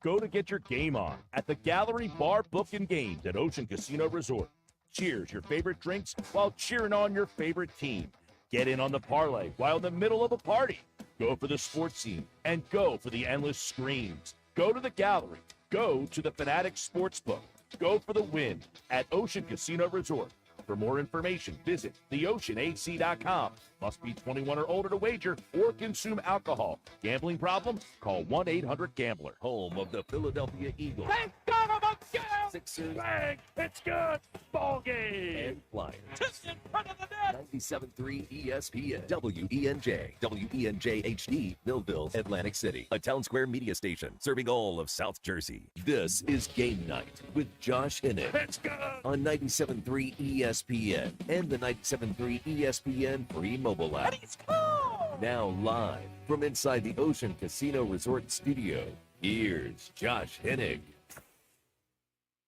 go to get your game on at the Gallery Bar Book and Games at Ocean Casino Resort. Cheers your favorite drinks while cheering on your favorite team. Get in on the parlay while in the middle of a party. Go for the sports scene and go for the endless screams. Go to the Gallery. Go to the Fanatic Sportsbook. Go for the win at Ocean Casino Resort. For more information, visit theoceanac.com. Must be 21 or older to wager or consume alcohol. Gambling problem? Call 1-800-GAMBLER. Home of the Philadelphia Eagles. Thank God I'm a girl! Sixers. Bang! It's good! Ball game! And Flyers. Just in front of the net! 97.3 ESPN, WENJ, WENJ HD, Millville, Atlantic City, a Town Square media station serving all of South Jersey. This is Game Night with Josh Hinnick. It's good! On 97.3 ESPN and the 97.3 ESPN free mobile app. And he's cool! Now live from inside the Ocean Casino Resort studio, here's Josh Hinnick.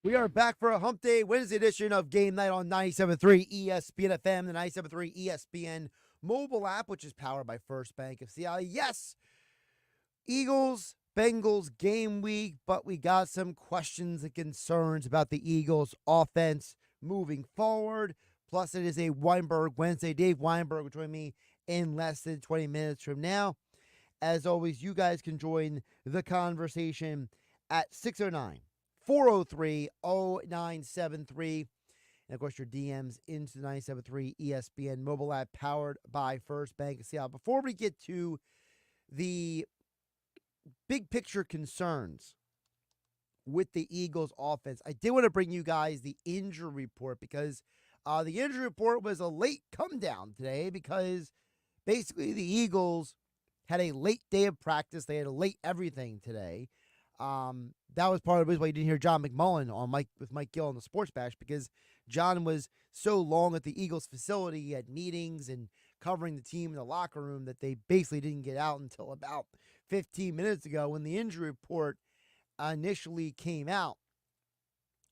We are back for a Hump Day Wednesday edition of Game Night on 97.3 ESPN FM, the 97.3 ESPN mobile app, which is powered by First Bank of Seattle. Yes, Eagles, Bengals game week, but we got some questions and concerns about the Eagles offense moving forward. Plus, it is a Weinberg Wednesday. Dave Weinberg will join me in less than 20 minutes from now. As always, you guys can join the conversation at 609-403-0973. And, of course, your DMs into the 97.3 ESPN mobile app powered by First Bank of Seattle. Before we get to the big picture concerns with the Eagles offense, I did want to bring you guys the injury report because the injury report was a late come down today because basically the Eagles had a late day of practice. They had a late everything today. That was part of the reason why you didn't hear John McMullen on with Mike Gill on the Sports Bash, because John was so long at the Eagles facility. He had meetings and covering the team in the locker room that they basically didn't get out until about 15 minutes ago when the injury report initially came out.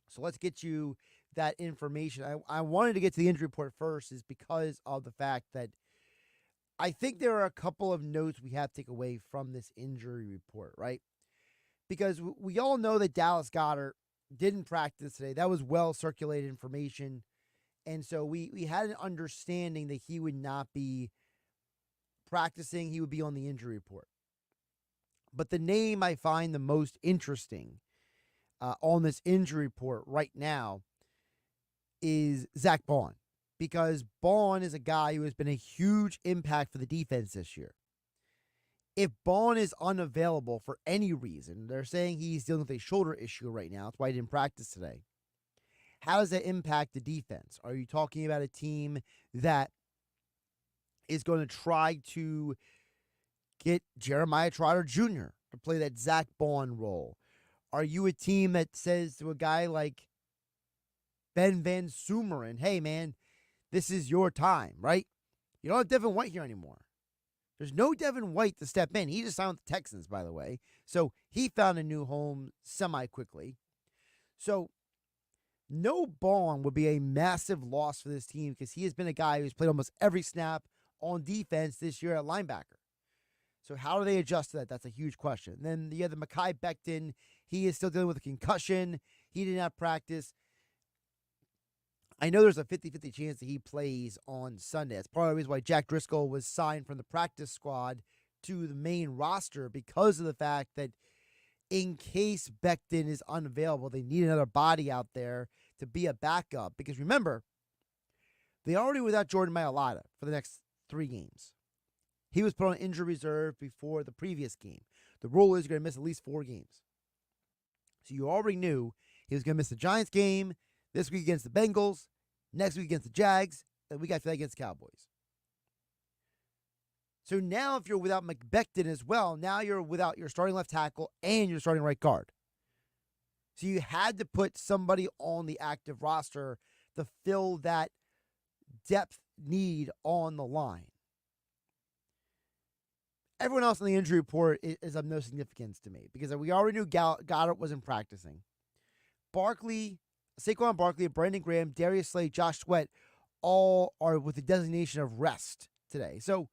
So let's get you that information. I wanted to get to the injury report first is because of the fact that I think there are a couple of notes we have to take away from this injury report, right? Because we all know that Dallas Goedert didn't practice today. That was well-circulated information. And so we had an understanding that he would not be practicing. He would be on the injury report. But the name I find the most interesting on this injury report right now is Zach Baun. Because Baun is a guy who has been a huge impact for the defense this year. If Baun is unavailable for any reason, they're saying he's dealing with a shoulder issue right now. That's why he didn't practice today. How does that impact the defense? Are you talking about a team that is going to try to get Jeremiah Trotter Jr. to play that Zach Baun role? Are you a team that says to a guy like Ben Van Sumeren, hey, man, this is your time, right? You don't have Devin White here anymore. There's no Devin White to step in. He just signed with the Texans, by the way. So he found a new home semi-quickly. So no Baun would be a massive loss for this team because he has been a guy who's played almost every snap on defense this year at linebacker. So how do they adjust to that? That's a huge question. Then you have the Mekhi Becton. He is still dealing with a concussion. He did not practice. I know there's a 50-50 chance that he plays on Sunday. That's part of the reason why Jack Driscoll was signed from the practice squad to the main roster, because of the fact that in case Becton is unavailable, they need another body out there to be a backup. Because remember, they already without Jordan Mailata for the next 3 games. He was put on injury reserve before the previous game. The rule is you're going to miss at least 4 games. So you already knew he was going to miss the Giants game, this week against the Bengals, next week against the Jags, and we got that against the Cowboys. So now if you're without McBecton as well, now you're without your starting left tackle and your starting right guard. So you had to put somebody on the active roster to fill that depth need on the line. Everyone else on the injury report is of no significance to me because we already knew Goddard wasn't practicing. Saquon Barkley, Brandon Graham, Darius Slay, Josh Sweat all are with the designation of rest today. So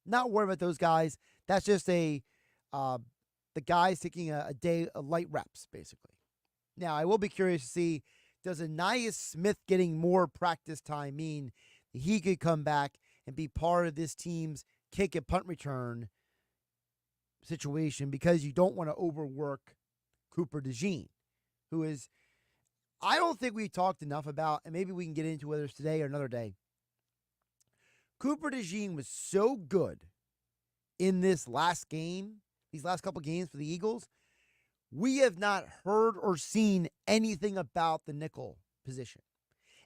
not worried about those guys. That's just a the guys taking a day of light reps, basically. Now, I will be curious to see, does Ainias Smith getting more practice time mean that he could come back and be part of this team's kick and punt return situation, because you don't want to overwork Cooper DeJean, who is, I don't think we talked enough about, and maybe we can get into whether it's today or another day. Cooper DeJean was so good in this last game, these last couple games for the Eagles. We have not heard or seen anything about the nickel position.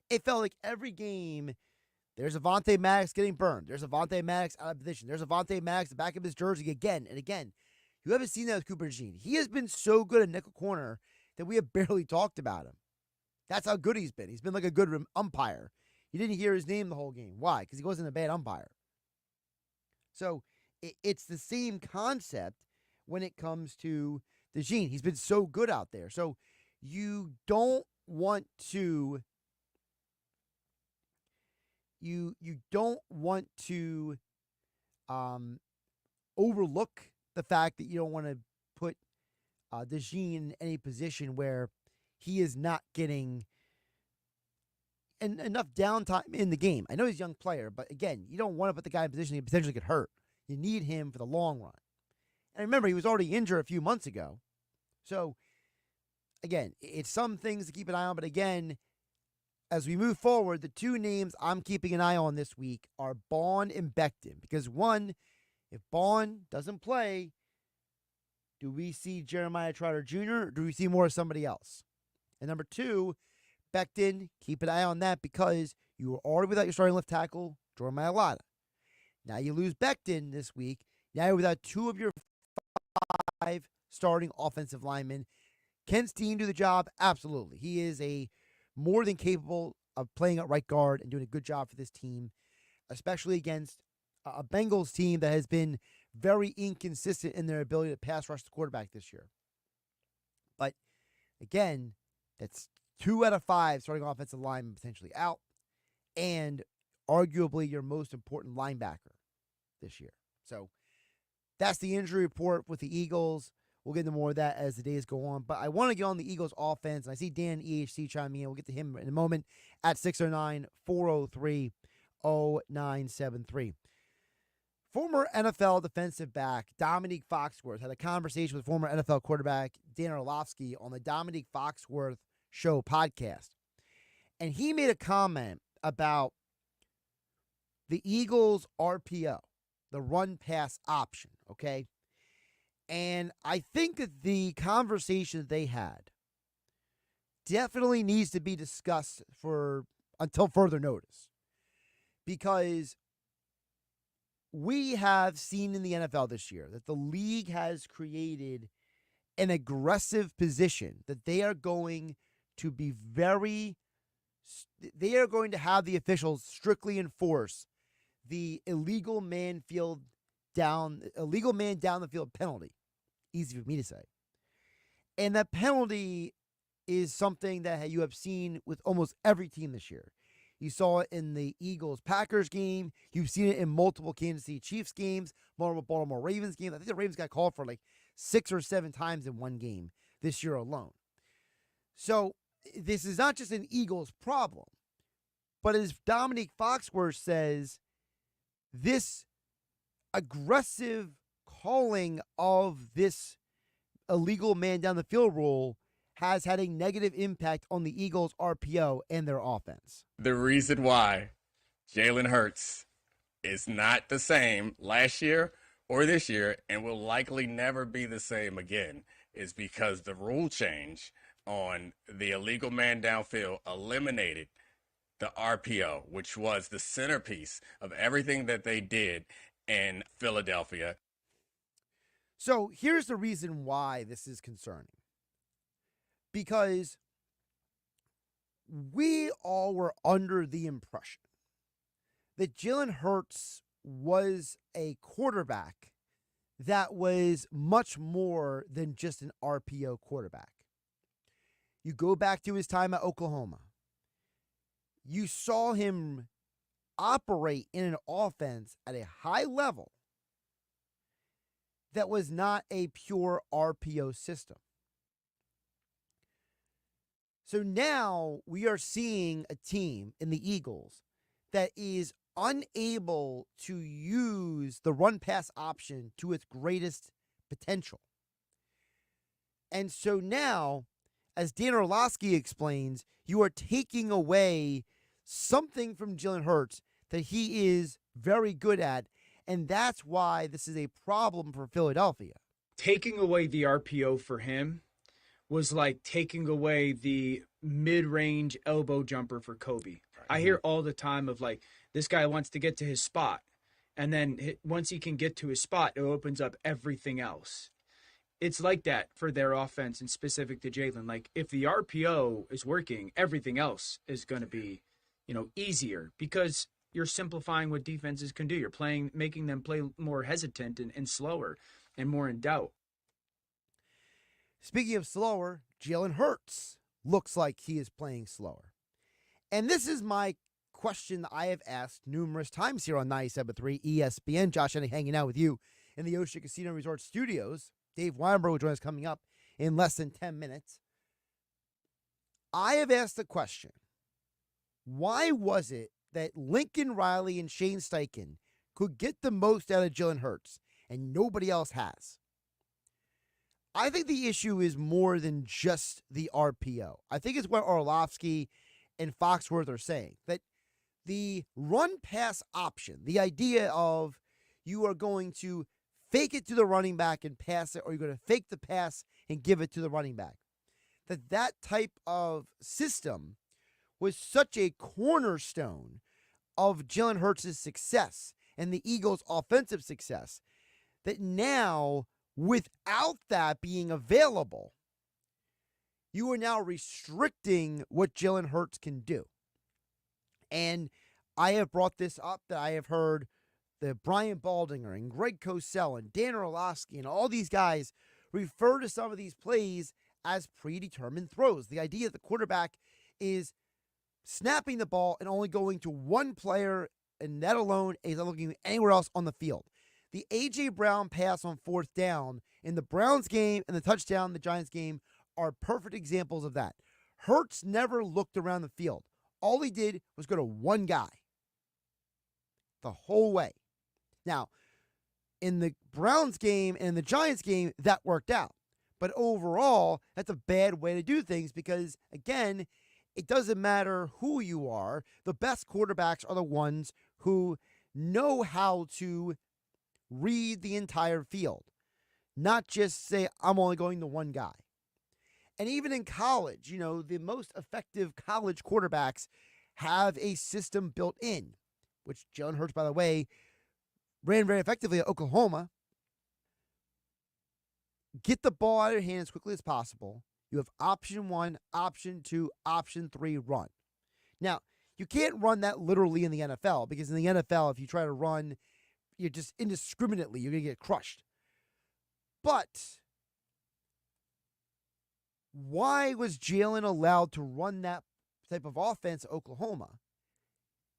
It felt like every game, there's Avonte Maddox getting burned. There's Avonte Maddox out of position. There's Avonte Maddox the back of his jersey again and again. You haven't seen that with Cooper DeJean. He has been so good at nickel corner that we have barely talked about him. That's how good he's been. He's been like a good umpire. You didn't hear his name the whole game. Why? Because he wasn't a bad umpire. So it's the same concept when it comes to DeJean. He's been so good out there. So you don't want to you don't want to overlook the fact that you don't want to put DeJean in any position where he is not getting enough downtime in the game. I know he's a young player, but again, you don't want to put the guy in a position he potentially get hurt. You need him for the long run. And remember, he was already injured a few months ago. So, again, it's some things to keep an eye on. But again, as we move forward, the two names I'm keeping an eye on this week are Baun and Becton. Because one, if Baun doesn't play, do we see Jeremiah Trotter Jr. or do we see more of somebody else? And number two, Becton, keep an eye on that because you were already without your starting left tackle, Jordan Mailata. Now you lose Becton this week. Now you're without two of your 5 starting offensive linemen. Can Steen do the job? Absolutely. He is a more than capable of playing at right guard and doing a good job for this team, especially against a Bengals team that has been very inconsistent in their ability to pass rush the quarterback this year. But again, that's 2 out of 5 starting offensive linemen potentially out, and arguably your most important linebacker this year. So that's the injury report with the Eagles. We'll get into more of that as the days go on. But I want to get on the Eagles offense, and I see Dan EHC chiming in. We'll get to him in a moment at 609-403-0973. Former NFL defensive back Dominique Foxworth had a conversation with former NFL quarterback Dan Orlovsky on the Dominique Foxworth Show podcast. And he made a comment about the Eagles' RPO, the run-pass option, okay? And I think that the conversation that they had definitely needs to be discussed until further notice. Because we have seen in the NFL this year that the league has created an aggressive position that they are going to have the officials strictly enforce the illegal man down the field penalty. Easy for me to say. And that penalty is something that you have seen with almost every team this year. You saw it in the Eagles-Packers game. You've seen it in multiple Kansas City Chiefs games, multiple Baltimore Ravens games. I think the Ravens got called for like 6 or 7 times in one game this year alone. So this is not just an Eagles problem. But as Dominique Foxworth says, this aggressive calling of this illegal man down the field rule has had a negative impact on the Eagles' RPO and their offense. The reason why Jalen Hurts is not the same last year or this year and will likely never be the same again is because the rule change on the illegal man downfield eliminated the RPO, which was the centerpiece of everything that they did in Philadelphia. So here's the reason why this is concerning. Because we all were under the impression that Jalen Hurts was a quarterback that was much more than just an RPO quarterback. You go back to his time at Oklahoma. You saw him operate in an offense at a high level that was not a pure RPO system. So now we are seeing a team in the Eagles that is unable to use the run pass option to its greatest potential. And so now, as Dan Orlovsky explains, you are taking away something from Jalen Hurts that he is very good at. And that's why this is a problem for Philadelphia. Taking away the RPO for him was like taking away the mid-range elbow jumper for Kobe. I hear all the time of like, this guy wants to get to his spot. And then once he can get to his spot, it opens up everything else. It's like that for their offense and specific to Jalen. Like if the RPO is working, everything else is going to be, easier because you're simplifying what defenses can do. You're making them play more hesitant and slower and more in doubt. Speaking of slower, Jalen Hurts looks like he is playing slower. And this is my question that I have asked numerous times here on 97.3 ESPN. Josh Henning hanging out with you in the Ocean Casino Resort Studios. Dave Weinberg will join us coming up in less than 10 minutes. I have asked the question, why was it that Lincoln Riley and Shane Steichen could get the most out of Jalen Hurts and nobody else has? I think the issue is more than just the RPO. I think it's what Orlovsky and Foxworth are saying, that the run pass option, the idea of you are going to fake it to the running back and pass it, or you're going to fake the pass and give it to the running back, that type of system was such a cornerstone of Jalen Hurts' success and the Eagles' offensive success that now, without that being available, you are now restricting what Jalen Hurts can do. And I have brought this up, that I have heard that Brian Baldinger and Greg Cosell and Dan Orlovsky and all these guys refer to some of these plays as predetermined throws. The idea that the quarterback is snapping the ball and only going to one player, and that alone is not looking anywhere else on the field. The A.J. Brown pass on fourth down in the Browns game and the touchdown in the Giants game are perfect examples of that. Hurts never looked around the field. All he did was go to one guy the whole way. Now, in the Browns game and in the Giants game, that worked out. But overall, that's a bad way to do things because, again, it doesn't matter who you are. The best quarterbacks are the ones who know how to read the entire field, not just say, I'm only going to one guy. And even in college, the most effective college quarterbacks have a system built in, which Jalen Hurts, by the way, ran very effectively at Oklahoma. Get the ball out of your hand as quickly as possible. You have option 1, option 2, option 3, run. Now, you can't run that literally in the NFL because in the NFL, if you try to run, you're just indiscriminately, you're going to get crushed. But why was Jalen allowed to run that type of offense at Oklahoma?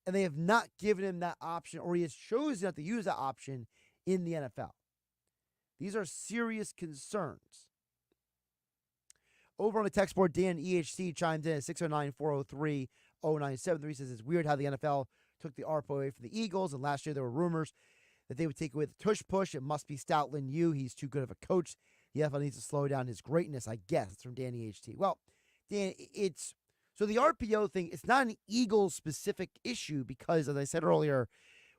And they have not given him that option, or he has chosen not to use that option in the NFL. These are serious concerns. Over on the text board, Dan EHC chimes in at 609-403-0973. Says it's weird how the NFL took the ARP away from the Eagles, and last year there were rumors that they would take away the tush push. It must be Stoutland U. He's too good of a coach. The NFL needs to slow down his greatness, I guess. It's from Dan EHT. Well, Dan, so the RPO thing, it's not an Eagles-specific issue because, as I said earlier,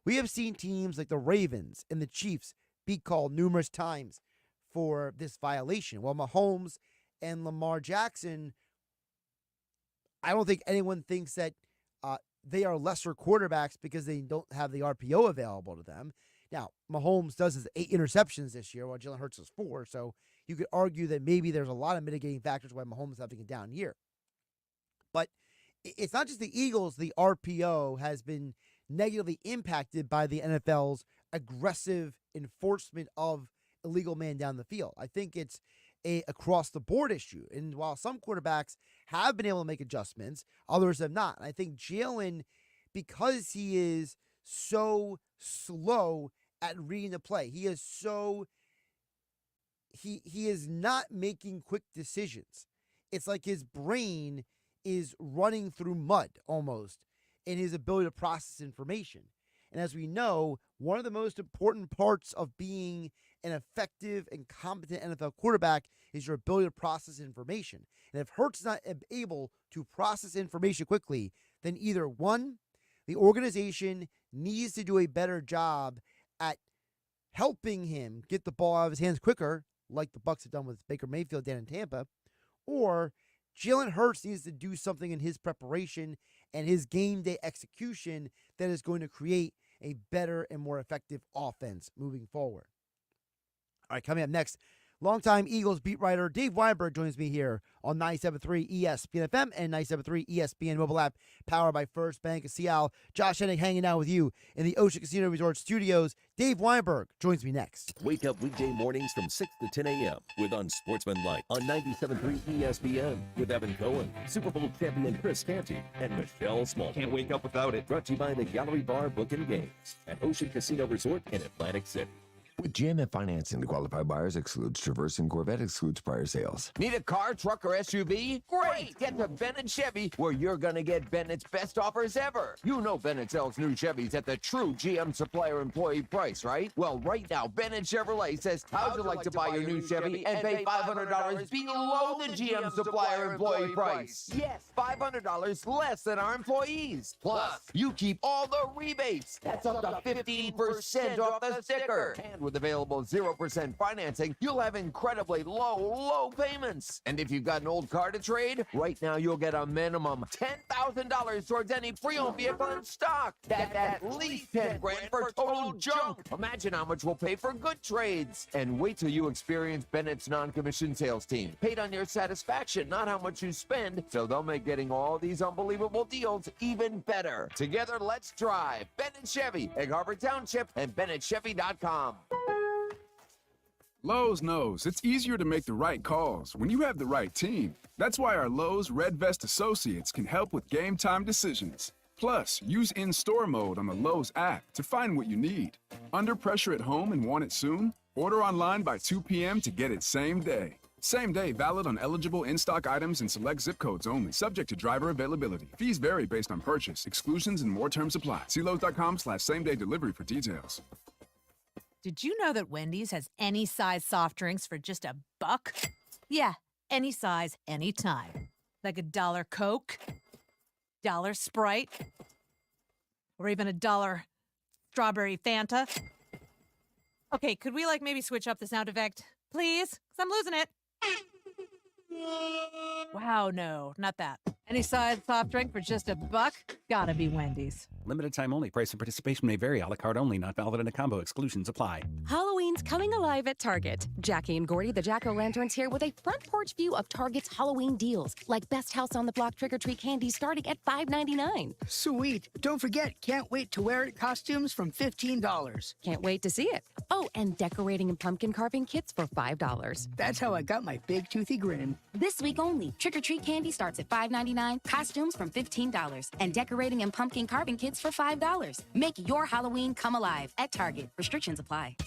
we have seen teams like the Ravens and the Chiefs be called numerous times for this violation. Well, Mahomes and Lamar Jackson, I don't think anyone thinks that they are lesser quarterbacks because they don't have the RPO available to them. Now, Mahomes does his 8 interceptions this year, while Jalen Hurts has 4. So you could argue that maybe there's a lot of mitigating factors why Mahomes is having a down year. But it's not just the Eagles. The RPO has been negatively impacted by the NFL's aggressive enforcement of illegal man down the field. I think it's a across-the-board issue. And while some quarterbacks have been able to make adjustments, others have not. And I think Jalen, because he is so slow at reading the play, he is so he is not making quick decisions. It's like his brain is running through mud almost in his ability to process information. And as we know, one of the most important parts of being an effective and competent NFL quarterback is your ability to process information. And if Hurts is not able to process information quickly, then either one, the organization needs to do a better job at helping him get the ball out of his hands quicker, like the Bucs have done with Baker Mayfield down in Tampa, or Jalen Hurts needs to do something in his preparation and his game day execution that is going to create a better and more effective offense moving forward. All right, coming up next, longtime Eagles beat writer Dave Weinberg joins me here on 97.3 ESPN FM and 97.3 ESPN mobile app, powered by First Bank of Seattle. Josh Hennig hanging out with you in the Ocean Casino Resort studios. Dave Weinberg joins me next. Wake up weekday mornings from 6 to 10 a.m. with Unsportsmanlike on 97.3 ESPN with Evan Cohen, Super Bowl champion Chris Canty, and Michelle Small. Can't wake up without it. Brought to you by the Gallery Bar Book and Games at Ocean Casino Resort in Atlantic City. With GMF financing, the qualified buyers excludes Traverse and Corvette, excludes prior sales. Need a car, truck, or SUV? Great! Get to Bennett Chevy, where you're gonna get Bennett's best offers ever. You know Bennett sells new Chevys at the true GM supplier employee price, right? Well, right now, Bennett Chevrolet says, how'd you like to buy your new Chevy and pay $500 below the GM supplier employee price? Yes, $500 less than our employees. Plus, you keep all the rebates. That's up to 15% off the sticker. And with available 0% financing, you'll have incredibly low payments. And if you've got an old car to trade, right now you'll get a minimum $10,000 towards any pre-owned vehicle in stock. That's at least $10 grand for total junk. Imagine how much we'll pay for good trades. And wait till you experience Bennett's non-commissioned sales team. Paid on your satisfaction, not how much you spend. So they'll make getting all these unbelievable deals even better. Together, let's drive. Bennett Chevy, Egg Harbor Township, and BennettChevy.com. Lowe's knows it's easier to make the right calls when you have the right team. That's why our Lowe's Red Vest associates can help with game time decisions. Plus, use in-store mode on the Lowe's app to find what you need. Under pressure at home and want it soon? Order online by 2 p.m. to get it same day. Same day valid on eligible in-stock items and select zip codes only, subject to driver availability. Fees vary based on purchase. Exclusions and more terms apply. See Lowe's.com/same-day delivery for details. Did you know that Wendy's has any size soft drinks for just $1? Yeah, any size, anytime. Like $1 Coke, $1 Sprite, or even $1 strawberry Fanta. Okay, could we maybe switch up the sound effect, please? 'Cause I'm losing it. Wow, no, not that. Any size soft drink for just $1? Gotta be Wendy's. Limited time only. Price and participation may vary. A la carte only. Not valid in a combo. Exclusions apply. Halloween's coming alive at Target. Jackie and Gordy, the Jack-O-Lanterns, here with a front porch view of Target's Halloween deals, like Best House on the Block trick-or-treat candy starting at $5.99. Sweet. Don't forget, can't wait to wear it costumes from $15. Can't wait to see it. Oh, and decorating and pumpkin carving kits for $5. That's how I got my big toothy grin. This week only, trick-or-treat candy starts at $5.99, costumes from $15, and decorating and pumpkin carving kits for $5. Make your Halloween come alive at Target. Restrictions apply.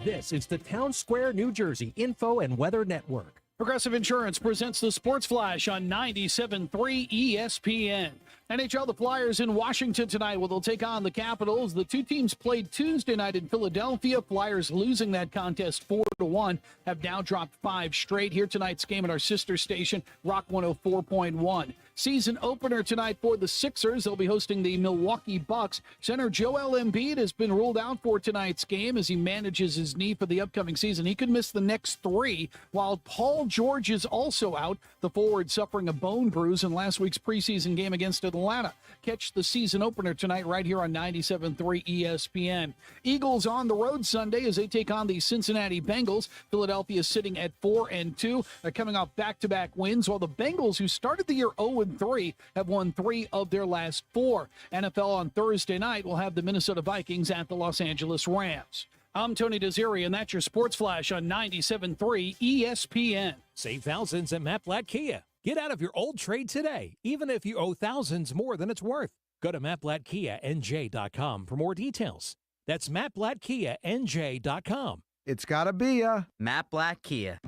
This is the Town Square, New Jersey Info and Weather Network. Progressive Insurance presents the Sports Flash on 97.3 ESPN. NHL, the Flyers in Washington tonight, where they'll take on the Capitals. The two teams played Tuesday night in Philadelphia. Flyers losing that contest 4-1, have now dropped 5 straight. Here tonight's game at our sister station, Rock 104.1. Season opener tonight for the Sixers. They'll be hosting the Milwaukee Bucks. Center Joel Embiid has been ruled out for tonight's game as he manages his knee for the upcoming season. He could miss the next 3, while Paul George is also out. The forward suffering a bone bruise in last week's preseason game against Atlanta. Catch the season opener tonight right here on 97.3 ESPN. Eagles on the road Sunday as they take on the Cincinnati Bengals. Philadelphia is sitting at 4-2. They're coming off back-to-back wins, while the Bengals, who started the year 0-3, have won 3 of their last 4. NFL on Thursday night will have the Minnesota Vikings at the Los Angeles Rams. I'm Tony Desiri, and that's your Sports Flash on 97.3 ESPN. Save thousands at Matt Blatt Kia. Get out of your old trade today, even if you owe thousands more than it's worth. Go to MattBlattKiaNJ.com for more details. That's MattBlattKiaNJ.com. It's gotta be a Matt Blatt Kia.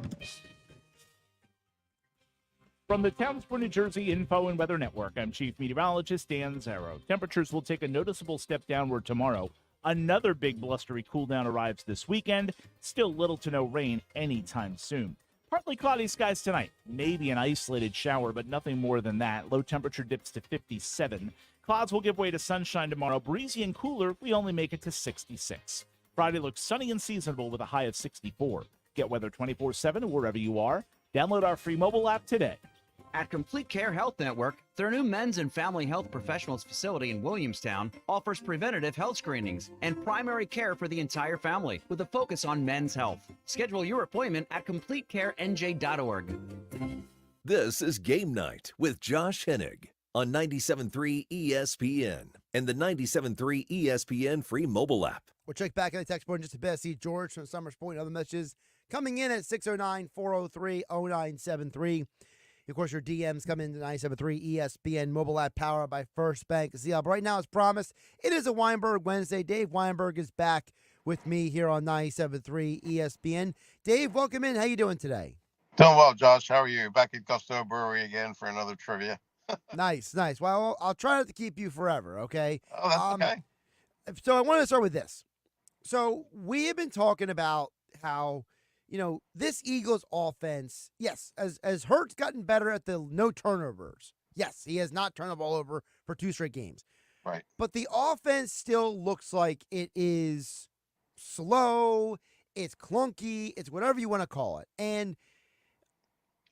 From the Townsville, New Jersey Info and Weather Network, I'm Chief Meteorologist Dan Zarrow. Temperatures will take a noticeable step downward tomorrow. Another big blustery cool down arrives this weekend. Still little to no rain anytime soon. Partly cloudy skies tonight. Maybe an isolated shower, but nothing more than that. Low temperature dips to 57. Clouds will give way to sunshine tomorrow. Breezy and cooler, we only make it to 66. Friday looks sunny and seasonable with a high of 64. Get weather 24/7 wherever you are. Download our free mobile app today. At Complete Care Health Network, their new men's and family health professionals facility in Williamstown offers preventative health screenings and primary care for the entire family with a focus on men's health. Schedule your appointment at CompleteCareNJ.org. This is Game Night with Josh Hennig on 97.3 ESPN and the 97.3 ESPN free mobile app. We'll check back in the text board in just a bit. See George from Summers Point and other messages coming in at 609-403-0973. Of course, your DMs come into 97.3 ESPN mobile app powered by First Bank. But right now, as promised, it is a Weinberg Wednesday. Dave Weinberg is back with me here on 97.3 ESPN. Dave, welcome in. How you doing today? Doing well, Josh. How are you? Back at Gusto Brewery again for another trivia. Nice. Well, I'll try not to keep you forever, okay? Oh, that's okay. So I want to start with this. So we have been talking about how, this Eagles offense, yes, as Hurts gotten better at the no turnovers. Yes, he has not turned the ball over for 2 straight games. Right. But the offense still looks like it is slow, it's clunky, it's whatever you want to call it. And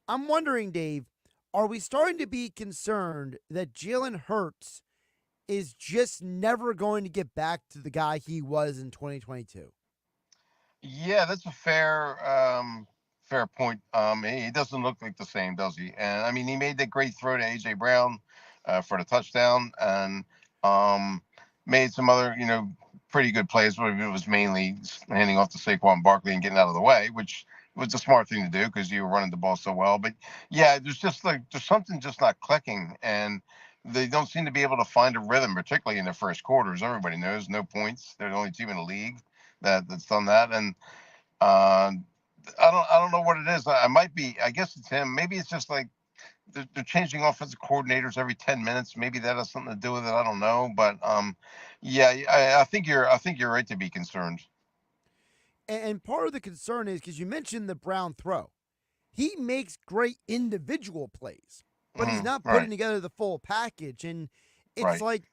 I'm wondering, Dave, are we starting to be concerned that Jalen Hurts is just never going to get back to the guy he was in 2022? Yeah, that's a fair point. He doesn't look like the same, does he? And I mean, he made that great throw to AJ Brown for the touchdown, and made some other, pretty good plays, but it was mainly handing off to Saquon Barkley and getting out of the way, which was the smart thing to do because you were running the ball so well. But yeah, there's something just not clicking, and they don't seem to be able to find a rhythm, particularly in the first quarters. Everybody knows no points. They're the only team in the league that's done that, and I don't know what it is. I guess it's him. Maybe it's just like they're changing offensive coordinators every 10 minutes. Maybe that has something to do with it. I don't know, but yeah, I think you're right to be concerned. And part of the concern is because you mentioned the Brown throw. He makes great individual plays, but he's not putting together the full package. And it's like,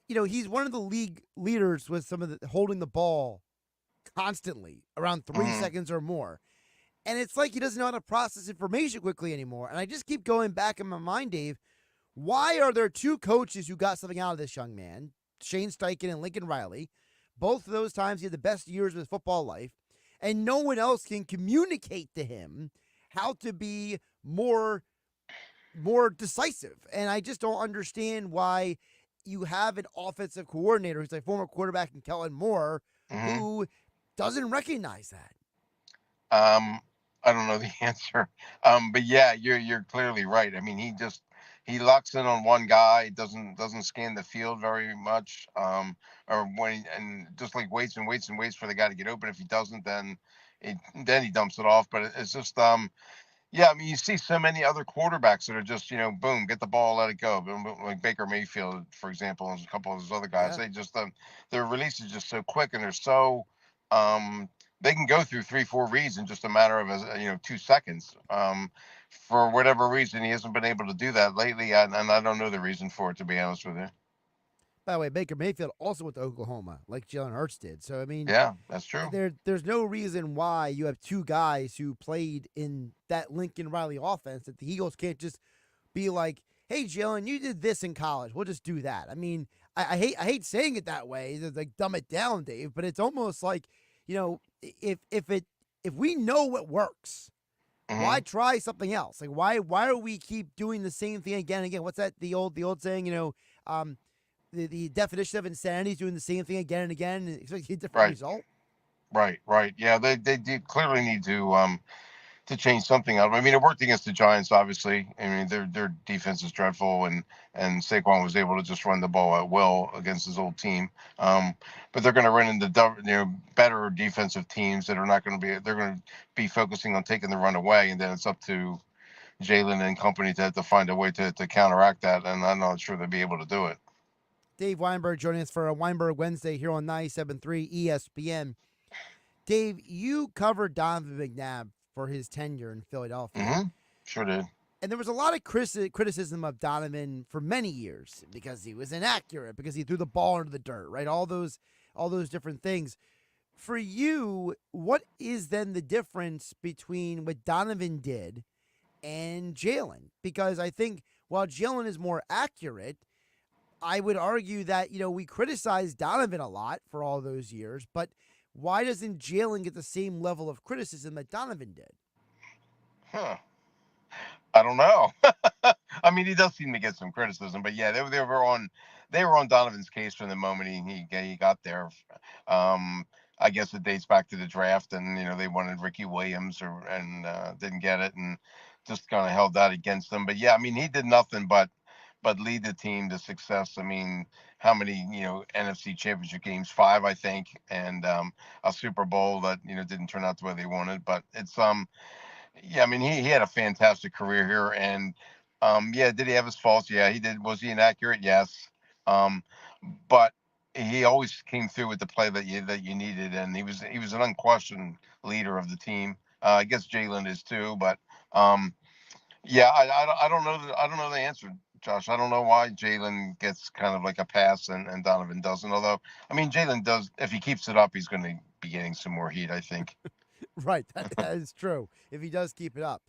he's one of the league leaders with some of the holding the ball constantly around 3 seconds or more. And it's like he doesn't know how to process information quickly anymore. And I just keep going back in my mind, Dave, why are there 2 coaches who got something out of this young man, Shane Steichen and Lincoln Riley? Both of those times he had the best years of his football life, and no one else can communicate to him how to be more decisive. And I just don't understand why you have an offensive coordinator who's a former quarterback in Kellen Moore who doesn't recognize that. I don't know the answer. But yeah, you're clearly right. I mean, he locks in on one guy, doesn't scan the field very much, or and just like waits for the guy to get open. If he doesn't, then he dumps it off. But it's just yeah, I mean, you see so many other quarterbacks that are just, boom, get the ball, let it go. Like Baker Mayfield, for example, and a couple of those other guys. Yeah. They just their release is just so quick, and they're so they can go through 3-4 reads in just a matter of 2 seconds. For whatever reason, he hasn't been able to do that lately, and I don't know the reason for it, to be honest with you. By the way, Baker Mayfield also went to Oklahoma, like Jalen Hurts did. So, I mean, yeah, that's true. There's no reason why you have 2 guys who played in that Lincoln Riley offense that the Eagles can't just be like, hey, Jalen, you did this in college. We'll just do that. I mean, I hate saying it that way, like dumb it down, Dave, but it's almost like, if we know what works, why try something else? Like, why do we keep doing the same thing again and again? What's that? The old saying, the definition of insanity is doing the same thing again and again and expecting a different result. Right. Yeah, they clearly need to change something up. I mean, it worked against the Giants, obviously. I mean, their defense is dreadful, and Saquon was able to just run the ball at will against his old team. But they're going to run into better defensive teams that are not going to be. They're going to be focusing on taking the run away, and then it's up to Jalen and company to find a way to counteract that. And I'm not sure they'll be able to do it. Dave Weinberg joining us for a Weinberg Wednesday here on 97.3 ESPN. Dave, you covered Donovan McNabb for his tenure in Philadelphia. Mm-hmm. Sure did. And there was a lot of criticism of Donovan for many years because he was inaccurate, because he threw the ball into the dirt, right? All those different things. For you, what is then the difference between what Donovan did and Jalen? Because I think while Jalen is more accurate, I would argue that, we criticize Donovan a lot for all those years, but why doesn't Jalen get the same level of criticism that Donovan did? I don't know. I mean, he does seem to get some criticism, but yeah, they were on Donovan's case from the moment he got there. I guess it dates back to the draft, and they wanted Ricky Williams, and didn't get it, and just kind of held that against them. But yeah, I mean, he did nothing but lead the team to success. I mean, how many NFC Championship games? 5, I think, and a Super Bowl that didn't turn out the way they wanted. But it's yeah, I mean, he had a fantastic career here, and yeah, did he have his faults? Yeah, he did. Was he inaccurate? Yes, but he always came through with the play that you needed, and he was an unquestioned leader of the team. I guess Jalen is too, but yeah, I don't know. I don't know the answer, Josh. I don't know why Jalen gets kind of like a pass and Donovan doesn't. Although, I mean, Jalen does. If he keeps it up, he's going to be getting some more heat, I think. Right, that is true. If he does keep it up.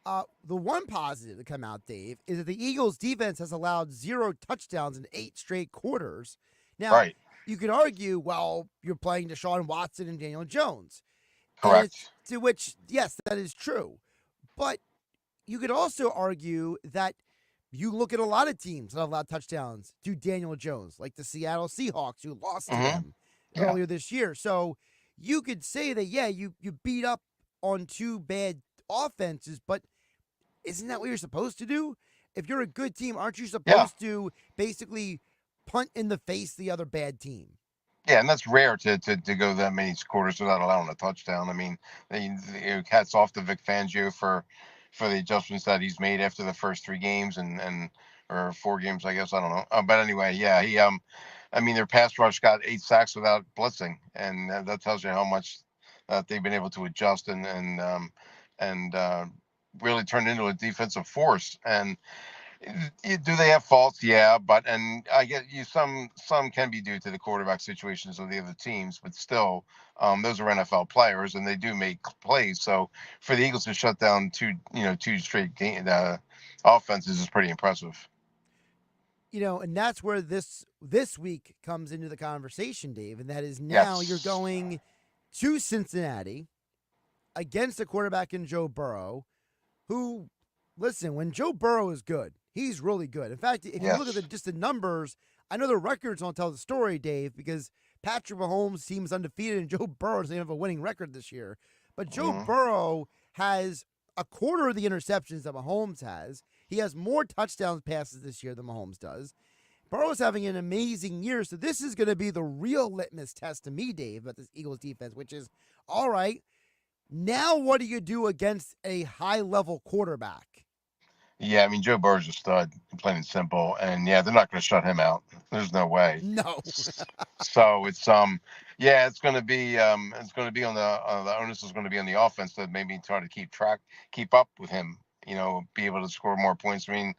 The one positive to come out, Dave, is that the Eagles' defense has allowed 0 touchdowns in 8 straight quarters. Now, right. You could argue, well, you're playing Deshaun Watson and Daniel Jones. Correct. To which, yes, that is true. But you could also argue that you look at a lot of teams that have allowed touchdowns to Daniel Jones, like the Seattle Seahawks, who lost to them earlier this year. So you could say that, yeah, you beat up on 2 bad offenses, but isn't that what you're supposed to do? If you're a good team, aren't you supposed to basically punt in the face the other bad team? Yeah, and that's rare to go that many quarters without allowing a touchdown. I mean, hats off to Vic Fangio for the adjustments that he's made after the first 3 games or 4 games, I guess. I don't know. But anyway, yeah, he I mean, their pass rush got 8 sacks without blitzing, and that tells you how much they've been able to adjust and really turn into a defensive force. And do they have faults? Yeah, and I get you. Some can be due to the quarterback situations of the other teams, but still, those are NFL players, and they do make plays. So for the Eagles to shut down 2 straight offenses is pretty impressive. And that's where this week comes into the conversation, Dave, and that is now you're going to Cincinnati against a quarterback in Joe Burrow, who, listen, when Joe Burrow is good, he's really good. In fact, if you look at just the numbers, I know the records don't tell the story, Dave, because Patrick Mahomes' team is undefeated and Joe Burrow doesn't have a winning record this year. But Joe Burrow has a quarter of the interceptions that Mahomes has. He has more touchdowns passes this year than Mahomes does. Burrow's having an amazing year, so this is going to be the real litmus test to me, Dave, about this Eagles defense, which is, all right, now what do you do against a high-level quarterback? Yeah, I mean, Joe Burrow's a stud, plain and simple, and yeah, they're not going to shut him out. There's no way. No. So it's it's going to be on the onus is going to be on the offense to maybe try to keep up with him. Be able to score more points. I mean,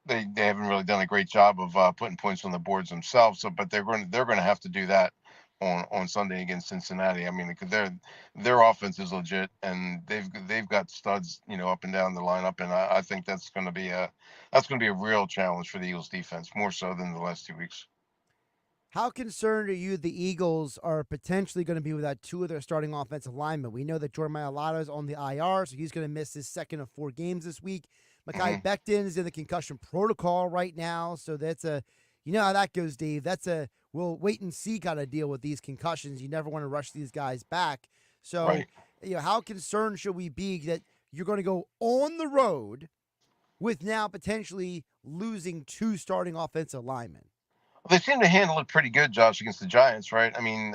they haven't really done a great job of putting points on the boards themselves. So, but they're going to have to do that on Sunday against Cincinnati. I mean, because their offense is legit, and they've got studs, up and down the lineup, and I think that's going to be a real challenge for the Eagles defense, more so than the last 2 weeks. How concerned are you the Eagles are potentially going to be without 2 of their starting offensive linemen? We know that Jordan Mailata is on the IR, so he's going to miss his second of 4 games this week. Mekhi Becton is in the concussion protocol right now, so that's you know how that goes, Dave. That's we'll wait and see kind of deal with these concussions. You never want to rush these guys back. So how concerned should we be that you're going to go on the road with now potentially losing 2 starting offensive linemen? They seem to handle it pretty good, Josh, against the Giants, right? I mean,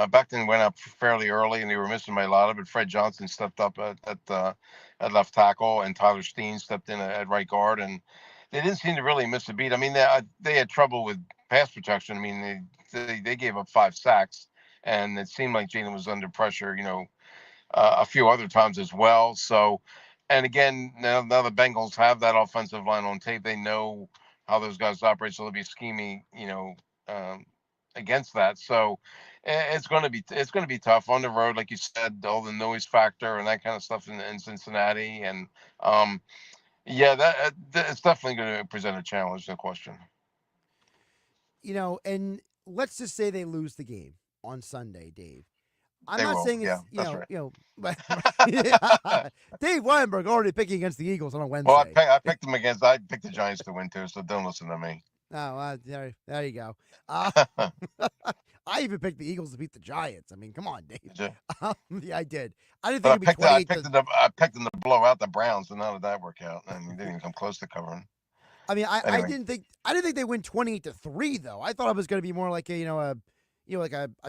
back then went up fairly early, and they were missing Mailata, but Fred Johnson stepped up at left tackle, and Tyler Steen stepped in at right guard, and they didn't seem to really miss a beat. I mean, they had trouble with pass protection. I mean, they gave up 5 sacks, and it seemed like Jalen was under pressure, a few other times as well. So, and again, now the Bengals have that offensive line on tape. They know how those guys operate, so they'll be scheming, against that. So it's going to be tough on the road, like you said, all the noise factor and that kind of stuff in Cincinnati, and it's definitely going to present a challenge, no question. And let's just say they lose the game on Sunday, Dave. I'm They not will. saying Yeah, it's, Dave Weinberg already picking against the Eagles on Wednesday. Well, I picked them against. I picked the Giants to win too, so don't listen to me. Oh, there you go. I even picked the Eagles to beat the Giants. I mean, come on, Dave. Yeah, I did. I didn't think it'd be 28. I picked them to blow out the Browns, and how did that work out? I mean, they didn't even come close to covering. I mean, I Anyway. didn't think they win 28-3 though. I thought it was going to be more like a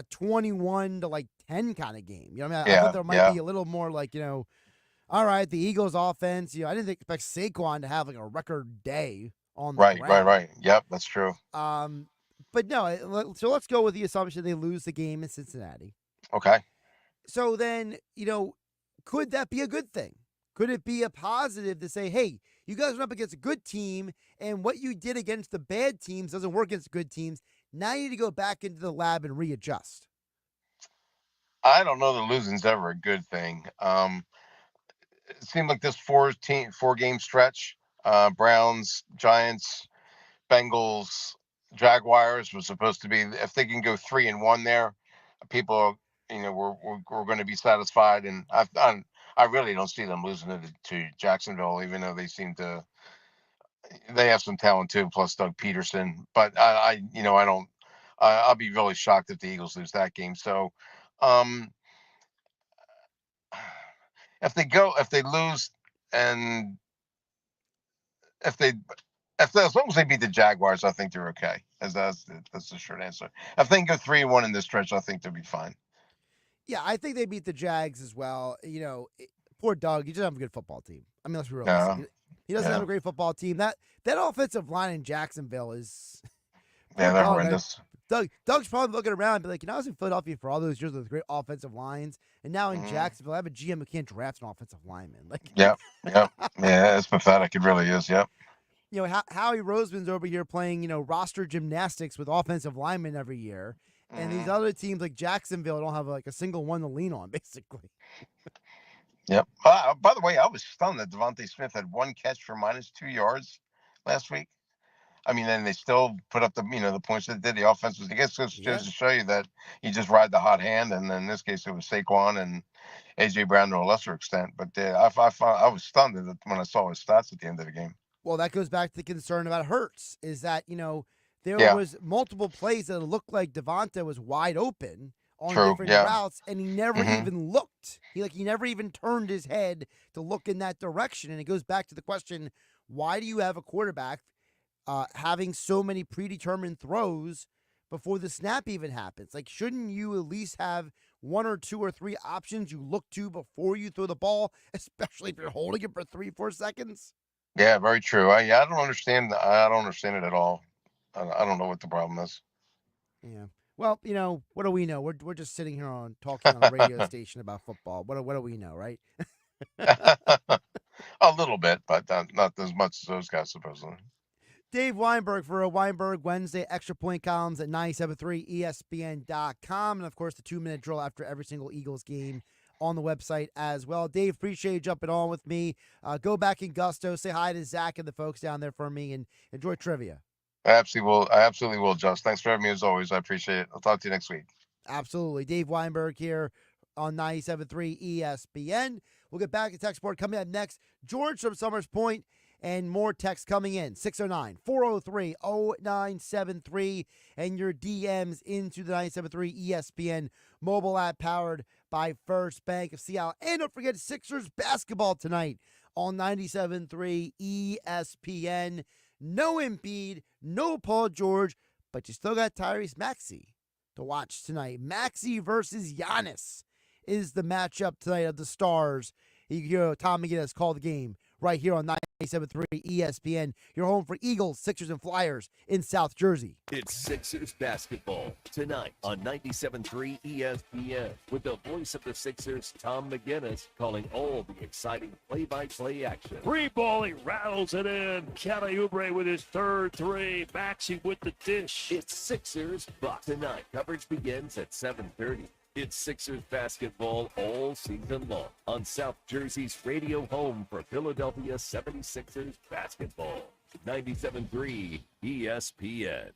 21 to 10 kind of game. I thought there might be a little more all right, the Eagles offense. I didn't expect Saquon to have a record day on the ground. Right. Yep, that's true. But no. So let's go with the assumption they lose the game in Cincinnati. Okay. So then, could that be a good thing? Could it be a positive to say, hey, you guys went up against a good team, and what you did against the bad teams doesn't work against good teams. Now you need to go back into the lab and readjust. I don't know that losing's ever a good thing. It seemed like this 4-game stretch, Browns, Giants, Bengals, Jaguars was supposed to be, if they can go 3-1 there, people, we're going to be satisfied. And I really don't see them losing it to Jacksonville, even though they have some talent too, plus Doug Peterson. But I'll be really shocked if the Eagles lose that game. So, if they lose, and as long as they beat the Jaguars, I think they're okay. That's the short answer. If they can go 3-1 in this stretch, I think they'll be fine. Yeah, I think they beat the Jags as well. Poor Doug, he doesn't have a good football team. I mean, let's be realistic. He doesn't have a great football team. That offensive line in Jacksonville is they're horrendous. Doug's probably looking around and be like, I was in Philadelphia for all those years with great offensive lines, and now in Jacksonville, I have a GM who can't draft an offensive lineman. Yeah, it's pathetic. It really is. Yep. Howie Roseman's over here playing, roster gymnastics with offensive linemen every year, and these other teams like Jacksonville don't have a single one to lean on, basically. Yep. By the way, I was stunned that Devontae Smith had 1 catch for -2 yards last week. I mean, and they still put up the points that did. The offense was, I guess, just to show you that you just ride the hot hand. And in this case, it was Saquon and A.J. Brown to a lesser extent. But I was stunned when I saw his stats at the end of the game. Well, that goes back to the concern about Hurts, is that, there was multiple plays that looked like Devonta was wide open on different routes, and he never even looked. He never even turned his head to look in that direction. And it goes back to the question, why do you have a quarterback having so many predetermined throws before the snap even happens? Shouldn't you at least have 1 or 2 or 3 options you look to before you throw the ball, especially if you're holding it for 3-4 seconds? Yeah, very true. I don't understand. I don't understand it at all. I don't know what the problem is. Yeah. Well, what do we know? We're just sitting here talking on a radio station about football. What do we know, right? A little bit, but not as much as those guys, supposedly. Dave Weinberg for a Weinberg Wednesday extra point columns at 973ESPN.com. And, of course, the 2-minute drill after every single Eagles game on the website as well. Dave, appreciate you jumping on with me. Go back in gusto. Say hi to Zach and the folks down there for me, and enjoy trivia. I absolutely will, Just. Thanks for having me as always. I appreciate it. I'll talk to you next week. Absolutely. Dave Weinberg here on 97.3 ESPN. We'll get back to text board coming up next. George from Summers Point, and more text coming in. 609-403-0973. And your DMs into the 97.3 ESPN mobile app powered by First Bank of Seattle. And don't forget Sixers basketball tonight on 97.3 ESPN. No Embiid, no Paul George, but you still got Tyrese Maxey to watch tonight. Maxey versus Giannis is the matchup tonight of the stars. You can hear Tom McGinnis call the game right here on 97.3 ESPN. Your home for Eagles, Sixers, and Flyers in South Jersey. It's Sixers basketball tonight on 97.3 ESPN with the voice of the Sixers, Tom McGinnis, calling all the exciting play-by-play action. Free ball, he rattles it in. Kelly Oubre with his third three. Maxey with the dish. It's Sixers Bucks tonight. Coverage begins at 7:30. It's Sixers basketball all season long on South Jersey's radio home for Philadelphia 76ers basketball. 97.3 ESPN.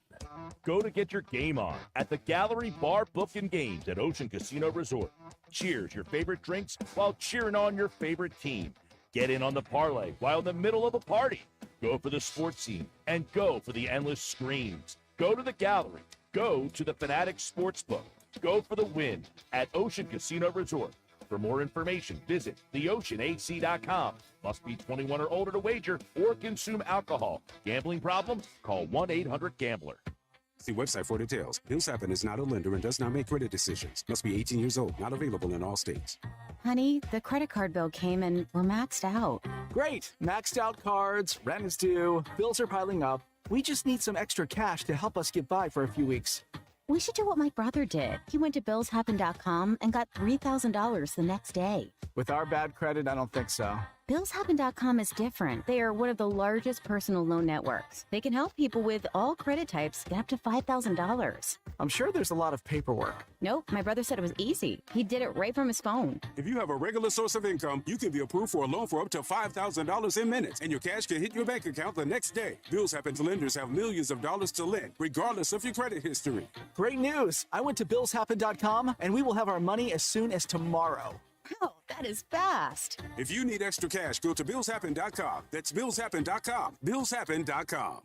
Go to get your game on at the Gallery Bar Book and Games at Ocean Casino Resort. Cheers your favorite drinks while cheering on your favorite team. Get in on the parlay while in the middle of a party. Go for the sports scene and go for the endless screams. Go to the Gallery. Go to the Fanatic Sportsbook. Go for the win at Ocean Casino Resort. For more information, visit theoceanac.com. Must be 21 or older to wager or consume alcohol. Gambling problem? Call 1-800-GAMBLER. See website for details. Bills Happen is not a lender and does not make credit decisions. Must be 18 years old. Not available in all states. Honey, the credit card bill came and we're maxed out. Great. Maxed out cards, rent is due, bills are piling up. We just need some extra cash to help us get by for a few weeks. We should do what my brother did. He went to billshappen.com and got $3,000 the next day. With our bad credit, I don't think so. Billshappen.com is different. They are one of the largest personal loan networks. They can help people with all credit types get up to $5,000. I'm sure there's a lot of paperwork. Nope, my brother said it was easy. He did it right from his phone. If you have a regular source of income, you can be approved for a loan for up to $5,000 in minutes, and your cash can hit your bank account the next day. Bills Happen's lenders have millions of dollars to lend, regardless of your credit history. Great news! I went to billshappen.com, and we will have our money as soon as tomorrow. Oh, that is fast. If you need extra cash, go to billshappen.com. That's billshappen.com. Billshappen.com.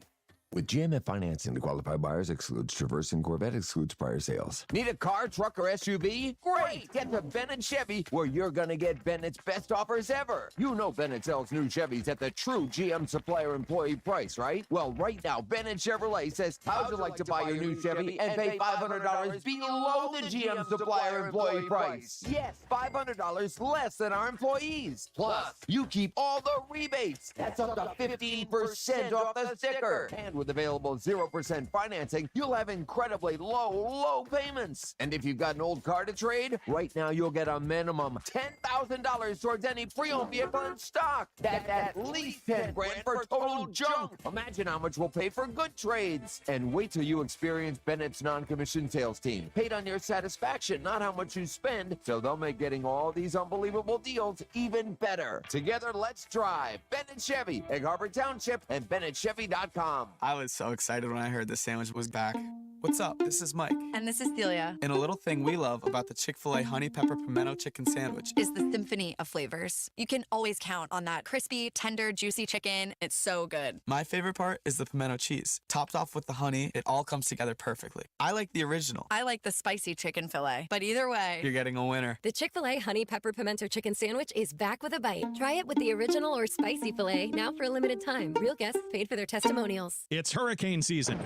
With GMF financing to qualified buyers excludes Traverse and Corvette excludes prior sales. Need a car, truck, or SUV? Great! Get to Bennett Chevy, where you're going to get Bennett's best offers ever. You know Bennett sells new Chevys at the true GM supplier employee price, right? Well, right now, Bennett Chevrolet says, how'd you like to buy your new Chevy and pay $500 below the GM supplier employee price? Yes, $500 less than our employees. Plus, you keep all the rebates. That's up to 15% off the sticker. And with available 0% financing, you'll have incredibly low payments. And if you've got an old car to trade, right now you'll get a minimum $10,000 towards any pre-owned vehicle in stock. That's at least $10,000 for total junk. Imagine how much we'll pay for good trades. And wait till you experience Bennett's non-commissioned sales team. Paid on your satisfaction, not how much you spend. So they'll make getting all these unbelievable deals even better. Together, let's drive. Bennett Chevy, Egg Harbor Township, and BennettChevy.com. I was so excited when I heard the sandwich was back. What's up? This is Mike. And this is Celia. And a little thing we love about the Chick-fil-A Honey Pepper Pimento Chicken Sandwich is the symphony of flavors. You can always count on that crispy, tender, juicy chicken. It's so good. My favorite part is the pimento cheese. Topped off with the honey, it all comes together perfectly. I like the original. I like the spicy chicken fillet. But either way, you're getting a winner. The Chick-fil-A Honey Pepper Pimento Chicken Sandwich is back with a bite. Try it with the original or spicy filet now for a limited time. Real guests paid for their testimonials. It's hurricane season.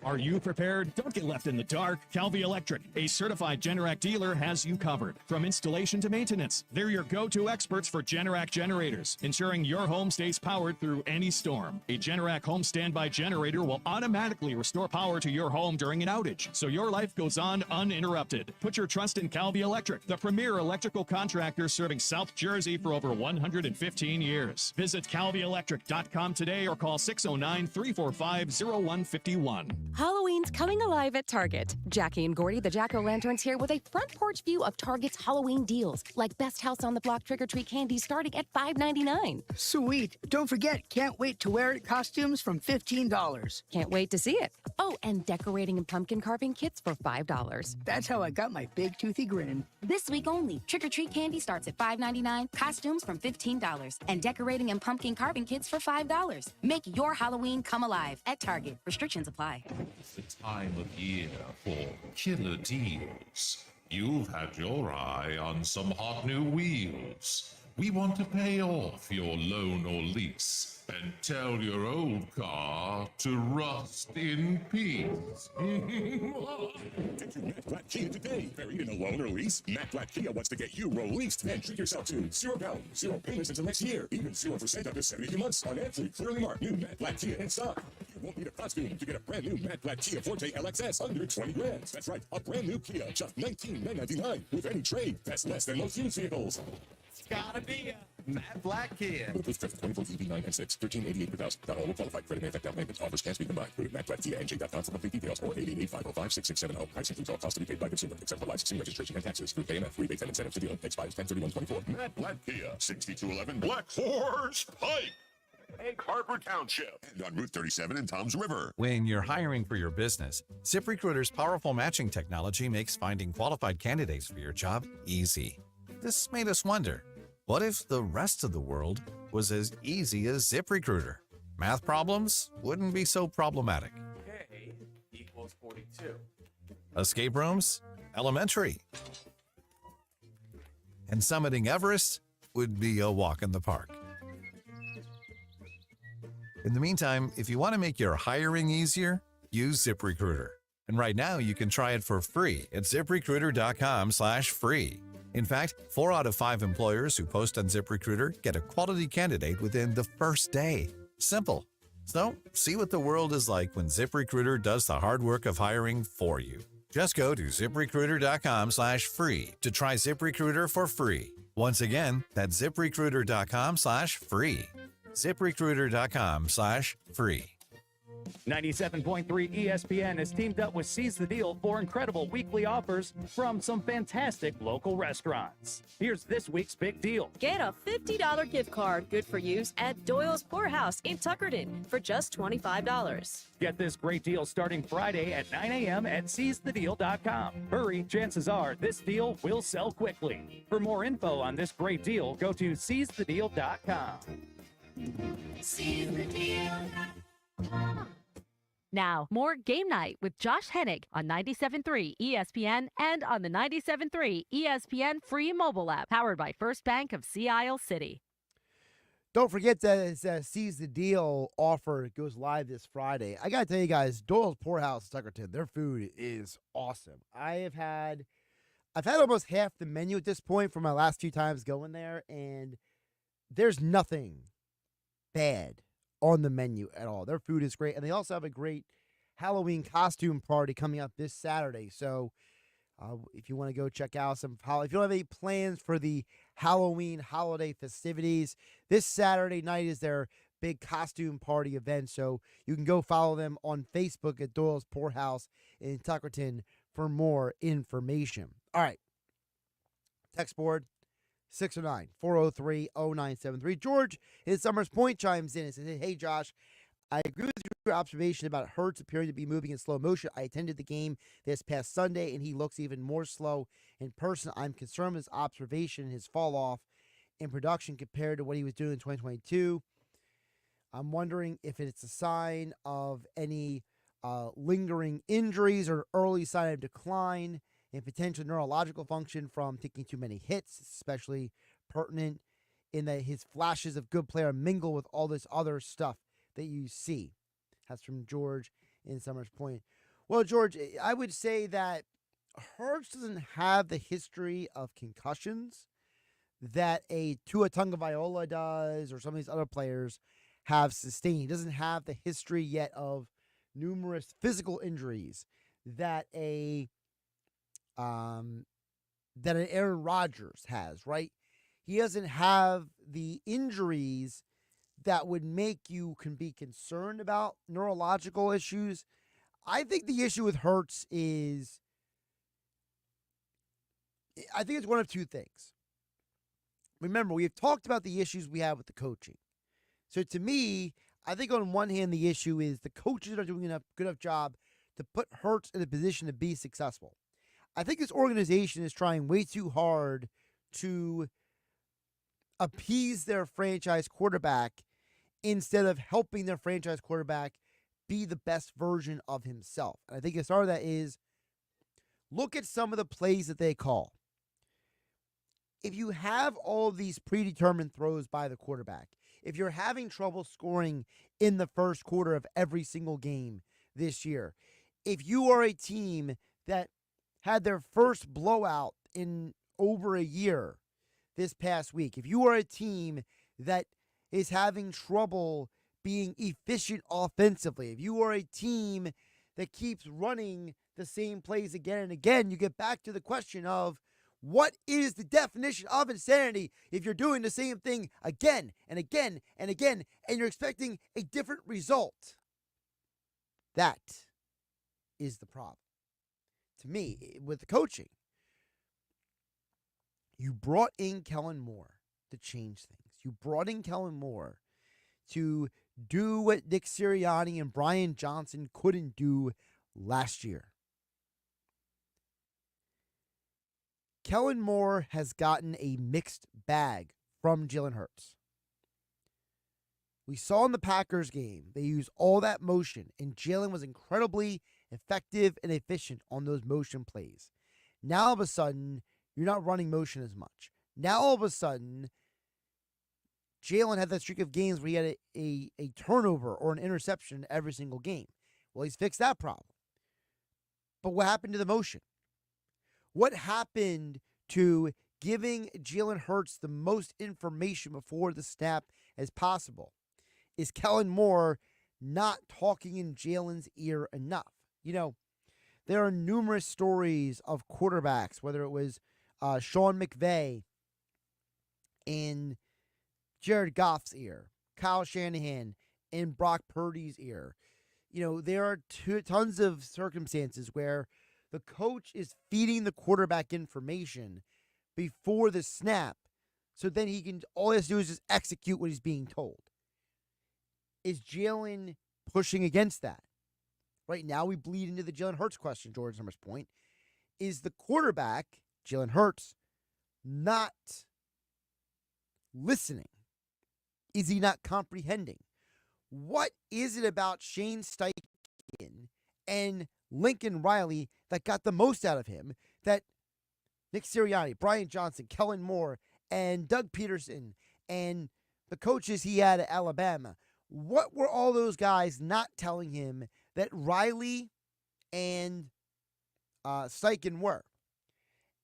Are you prepared? Don't get left in the dark. Calvi Electric, a certified Generac dealer, has you covered. From installation to maintenance, they're your go-to experts for Generac generators, ensuring your home stays powered through any storm. A Generac home standby generator will automatically restore power to your home during an outage, so your life goes on uninterrupted. Put your trust in Calvi Electric, the premier electrical contractor serving South Jersey for over 115 years. Visit calvielectric.com today or call 609-345-0151. Halloween's coming alive at Target. Jackie and Gordy, the Jack-O-Lanterns, here with a front porch view of Target's Halloween deals, like Best House on the Block trick-or-treat candy starting at $5.99. Sweet. Don't forget, Can't Wait to Wear It costumes from $15. Can't wait to see it. Oh, and decorating and pumpkin carving kits for $5. That's how I got my big toothy grin. This week only, trick-or-treat candy starts at $5.99, costumes from $15, and decorating and pumpkin carving kits for $5. Make your Halloween come alive at Target. Restrictions apply. The time of year for killer deals. You've had your eye on some hot new wheels. We want to pay off your loan or lease and tell your old car to rust in peace. Get your Matt Black Kia today. Buried in a loan or lease? Matt Black Kia wants to get you released and treat yourself to £0, 0 payments until next year, even 0% up to 72 months on ad-free, clearly marked new Matt Black Kia in stock. You won't need a costume to get a brand new Matt Black Kia Forte LXS under 20 grand. That's right, a brand new Kia, just $19,999 with any trade. That's less than most used vehicles. It's gotta be a Matt Black Kia. With 24 EV9 and 6, $1388 per thousand. Not all will qualify. Credit may affect down payments. Offers can't be combined. Go to mattblackkia.com for complete details or 888-505-6670. Price includes all costs to be paid by consumer, except for licensing, registration, and taxes. Through KMF. Rebates and incentives to deal. Expires 10/31/24. Matt Black Kia, 6211 Black Horse Pike. Egg Harbor Township. And on Route 37 in Toms River. When you're hiring for your business, ZipRecruiter's powerful matching technology makes finding qualified candidates for your job easy. This made us wonder, what if the rest of the world was as easy as ZipRecruiter? Math problems wouldn't be so problematic. K equals 42. Escape rooms? Elementary. And summiting Everest would be a walk in the park. In the meantime, if you want to make your hiring easier, use ZipRecruiter. And right now, you can try it for free at ZipRecruiter.com/free. In fact, 4 out of 5 employers who post on ZipRecruiter get a quality candidate within the first day. Simple. So, see what the world is like when ZipRecruiter does the hard work of hiring for you. Just go to ZipRecruiter.com/free to try ZipRecruiter for free. Once again, that's ZipRecruiter.com/free. ZipRecruiter.com/free. 97.3 ESPN has teamed up with Seize the Deal for incredible weekly offers from some fantastic local restaurants. Here's this week's big deal. Get a $50 gift card, good for use, at Doyle's Poorhouse in Tuckerton for just $25. Get this great deal starting Friday at 9 a.m. at SeizeTheDeal.com. Hurry, chances are this deal will sell quickly. For more info on this great deal, go to SeizeTheDeal.com. SeizeTheDeal.com. Now, more Game Night with Josh Hennig on 97.3 ESPN and on the 97.3 ESPN free mobile app, powered by First Bank of Sea Isle City. Don't forget that Seize the Deal offer goes live this Friday. I got to tell you guys, Doyle's Poorhouse in Tuckerton, their food is awesome. I've had almost half the menu at this point for my last 2 times going there, and there's nothing bad on the menu at all. Their food is great, and they also have a great Halloween costume party coming up this Saturday. So if you want to go check out if you don't have any plans for the Halloween holiday festivities, this Saturday night is their big costume party event. So you can go follow them on Facebook at Doyle's Poorhouse in Tuckerton for more information. All right. Text board. 609-403-0973. George in Summers Point chimes in and says, hey, Josh, I agree with your observation about Hurts appearing to be moving in slow motion. I attended the game this past Sunday, and he looks even more slow in person. I'm concerned with his observation and his fall off in production compared to what he was doing in 2022. I'm wondering if it's a sign of any lingering injuries or early sign of decline and potential neurological function from taking too many hits, especially pertinent in that his flashes of good player mingle with all this other stuff that you see. That's from George in Summers Point. Well, George, I would say that Hurts doesn't have the history of concussions that a Tua Tagovailoa does or some of these other players have sustained. He doesn't have the history yet of numerous physical injuries that an Aaron Rodgers has, right? He doesn't have the injuries that would make you can be concerned about neurological issues. I think the issue with Hurts is, I think it's one of 2 things. Remember, we have talked about the issues we have with the coaching. So to me, I think on one hand, the issue is the coaches are doing a good enough job to put Hurts in a position to be successful. I think this organization is trying way too hard to appease their franchise quarterback instead of helping their franchise quarterback be the best version of himself. And I think a start of that is look at some of the plays that they call. If you have all of these predetermined throws by the quarterback, if you're having trouble scoring in the first quarter of every single game this year, if you are a team that had their first blowout in over a year this past week, if you are a team that is having trouble being efficient offensively, if you are a team that keeps running the same plays again and again, you get back to the question of what is the definition of insanity if you're doing the same thing again and again and again and you're expecting a different result? That is the problem. To me, with the coaching, you brought in Kellen Moore to change things. You brought in Kellen Moore to do what Nick Sirianni and Brian Johnson couldn't do last year. Kellen Moore has gotten a mixed bag from Jalen Hurts. We saw in the Packers game, they used all that motion, and Jalen was incredibly effective and efficient on those motion plays. Now, all of a sudden, you're not running motion as much. Now, all of a sudden, Jalen had that streak of games where he had a turnover or an interception every single game. Well, he's fixed that problem. But what happened to the motion? What happened to giving Jalen Hurts the most information before the snap as possible? Is Kellen Moore not talking in Jalen's ear enough? You know, there are numerous stories of quarterbacks, whether it was Sean McVay in Jared Goff's ear, Kyle Shanahan in Brock Purdy's ear. You know, there are tons of circumstances where the coach is feeding the quarterback information before the snap, so then all he has to do is just execute what he's being told. Is Jalen pushing against that? Right now, we bleed into the Jalen Hurts question, George Summer's point. Is the quarterback, Jalen Hurts, not listening? Is he not comprehending? What is it about Shane Steichen and Lincoln Riley that got the most out of him that Nick Sirianni, Brian Johnson, Kellen Moore, and Doug Peterson, and the coaches he had at Alabama, what were all those guys not telling him that Riley and Steichen were?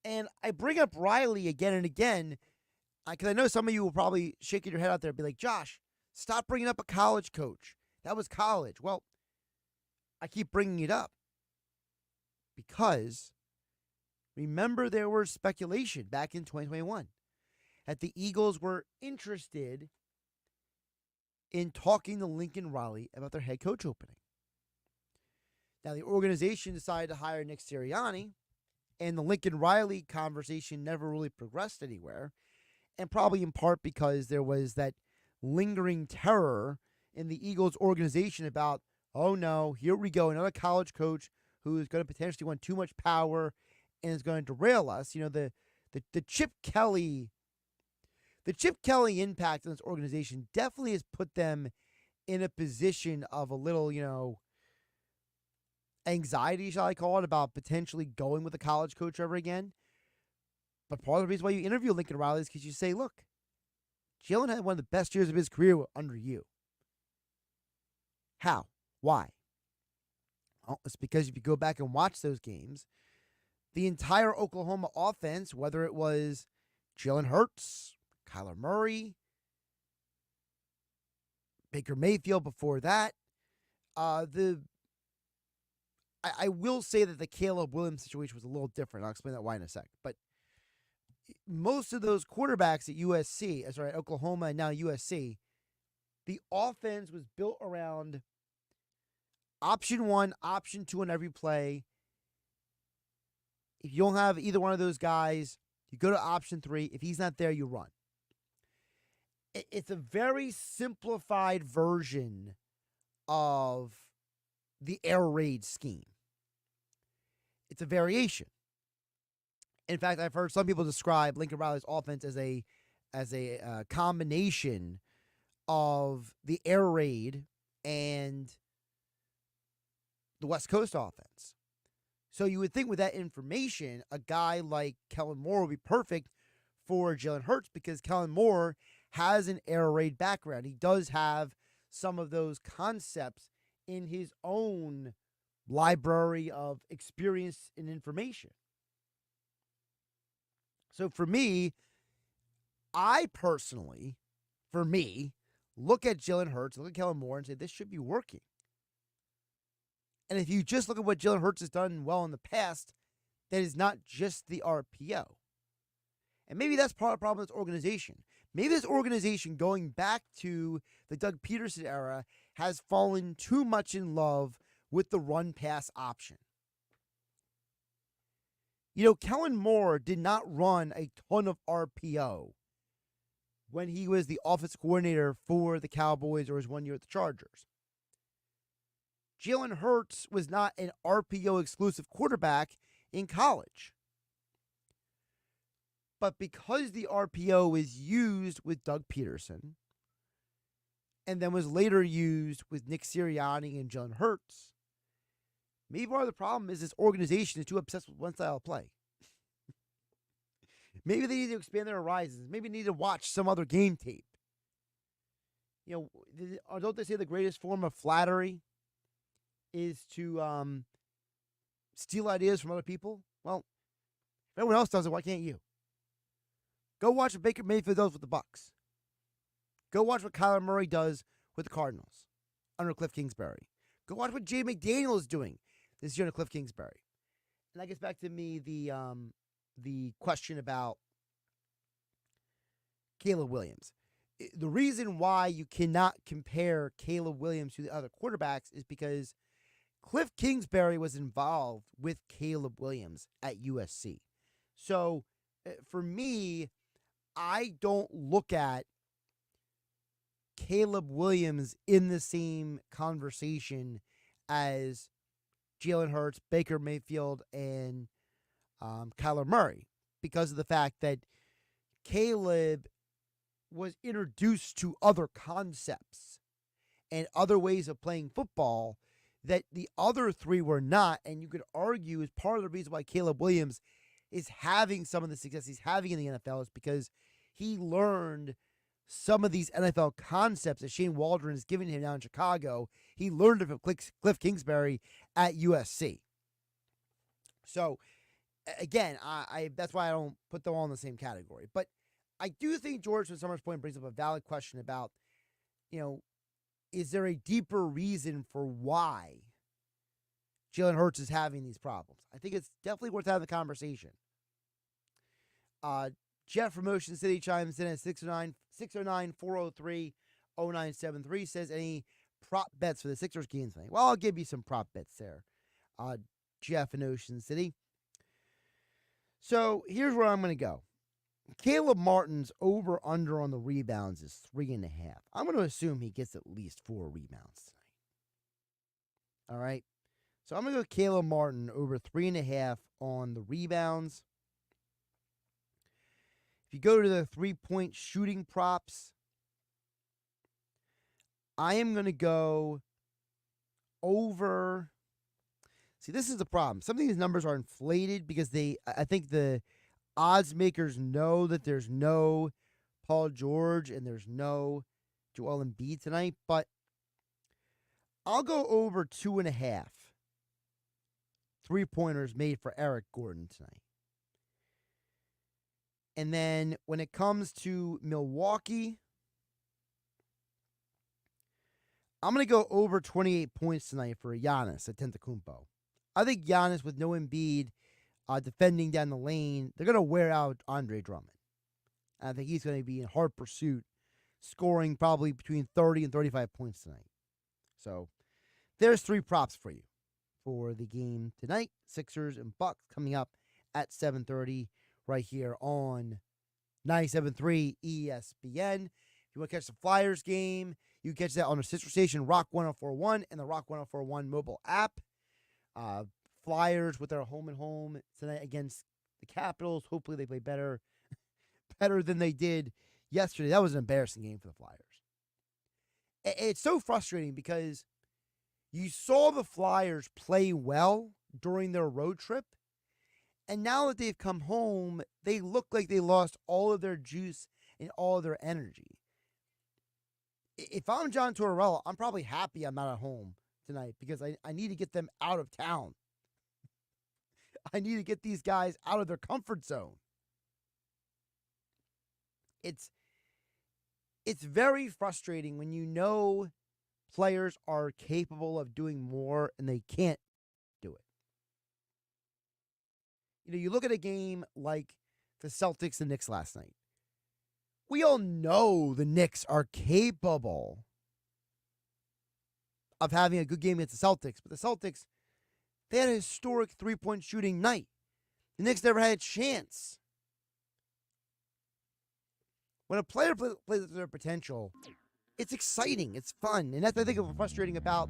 And I bring up Riley again and again because I know some of you will probably shaking your head out there and be like, Josh, stop bringing up a college coach. That was college. Well, I keep bringing it up because remember there was speculation back in 2021 that the Eagles were interested in talking to Lincoln Riley about their head coach opening. Now, the organization decided to hire Nick Sirianni, and the Lincoln Riley conversation never really progressed anywhere, and probably in part because there was that lingering terror in the Eagles organization about, oh no, here we go, another college coach who is going to potentially want too much power and is going to derail us. You know, the Chip Kelly impact on this organization definitely has put them in a position of a little, anxiety, shall I call it, about potentially going with a college coach ever again. But part of the reason why you interview Lincoln Riley is because you say, look, Jalen had one of the best years of his career under you. How? Why? Well, it's because if you go back and watch those games, the entire Oklahoma offense, whether it was Jalen Hurts, Kyler Murray, Baker Mayfield before that, I will say that the Caleb Williams situation was a little different. I'll explain that why in a sec. But most of those quarterbacks at Oklahoma and now USC, the offense was built around option 1, option 2 on every play. If you don't have either one of those guys, you go to option 3. If he's not there, you run. It's a very simplified version of the air raid scheme. It's a variation. In fact, I've heard some people describe Lincoln Riley's offense as a combination of the air raid and the West Coast offense. So you would think with that information, a guy like Kellen Moore would be perfect for Jalen Hurts because Kellen Moore has an air raid background. He does have some of those concepts in his own library of experience and information. So for me, I personally, look at Jalen Hurts, look at Kellen Moore, and say this should be working. And if you just look at what Jalen Hurts has done well in the past, that is not just the RPO. And maybe that's part of the problem with this organization. Maybe this organization, going back to the Doug Peterson era, has fallen too much in love with the run-pass option. You know, Kellen Moore did not run a ton of RPO when he was the offensive coordinator for the Cowboys or his 1 year at the Chargers. Jalen Hurts was not an RPO exclusive quarterback in college. But because the RPO was used with Doug Peterson and then was later used with Nick Sirianni and Jalen Hurts, maybe part of the problem is this organization is too obsessed with one style of play. Maybe they need to expand their horizons. Maybe they need to watch some other game tape. You know, don't they say the greatest form of flattery is to steal ideas from other people? Well, if everyone else does it, why can't you? Go watch what Baker Mayfield does with the Bucs. Go watch what Kyler Murray does with the Cardinals under Cliff Kingsbury. Go watch what Jay McDaniel is doing this year under Cliff Kingsbury. And that gets back to me the question about Caleb Williams. The reason why you cannot compare Caleb Williams to the other quarterbacks is because Cliff Kingsbury was involved with Caleb Williams at USC. So for me, I don't look at Caleb Williams in the same conversation as Jalen Hurts, Baker Mayfield, and Kyler Murray because of the fact that Caleb was introduced to other concepts and other ways of playing football that the other three were not. And you could argue is part of the reason why Caleb Williams is having some of the success he's having in the NFL is because he learned some of these NFL concepts that Shane Waldron is giving him now in Chicago. He learned it from Cliff Kingsbury at USC. So, again, I that's why I don't put them all in the same category. But I do think George from Summers Point brings up a valid question about, you know, is there a deeper reason for why Jalen Hurts is having these problems? I think it's definitely worth having the conversation. Jeff from Ocean City chimes in at 609-403-0973, says any prop bets for the Sixers game tonight? Well, I'll give you some prop bets there, Jeff in Ocean City. So here's where I'm going to go. Caleb Martin's over-under on the rebounds is 3.5. I'm going to assume he gets at least 4 rebounds tonight. All right? So I'm going to go Caleb Martin over 3.5 on the rebounds. If you go to the three-point shooting props, I am going to go over. See, this is the problem. Some of these numbers are inflated because I think the odds makers know that there's no Paul George and there's no Joel Embiid tonight, but I'll go over 2.5 three-pointers made for Eric Gordon tonight. And then when it comes to Milwaukee, I'm going to go over 28 points tonight for Giannis Antetokounmpo. I think Giannis with no Embiid defending down the lane, they're going to wear out Andre Drummond. I think he's going to be in hard pursuit, scoring probably between 30 and 35 points tonight. So there's 3 props for you for the game tonight. Sixers and Bucks coming up at 7:30 right here on 97.3 ESPN. If you want to catch the Flyers game, you can catch that on the sister station, Rock 104.1, and the Rock 104.1 mobile app. Flyers with their home and home tonight against the Capitals. Hopefully they play better than they did yesterday. That was an embarrassing game for the Flyers. It's so frustrating because you saw the Flyers play well during their road trip. And now that they've come home, they look like they lost all of their juice and all of their energy. If I'm John Tortorella, I'm probably happy I'm not at home tonight because I need to get them out of town. I need to get these guys out of their comfort zone. It's very frustrating when you know players are capable of doing more and they can't do it. You know, you look at a game like the Celtics and Knicks last night. We all know the Knicks are capable of having a good game against the Celtics, but the Celtics, they had a historic three-point shooting night. The Knicks never had a chance. When a player plays to their potential, it's exciting, it's fun, and that's I think what's frustrating about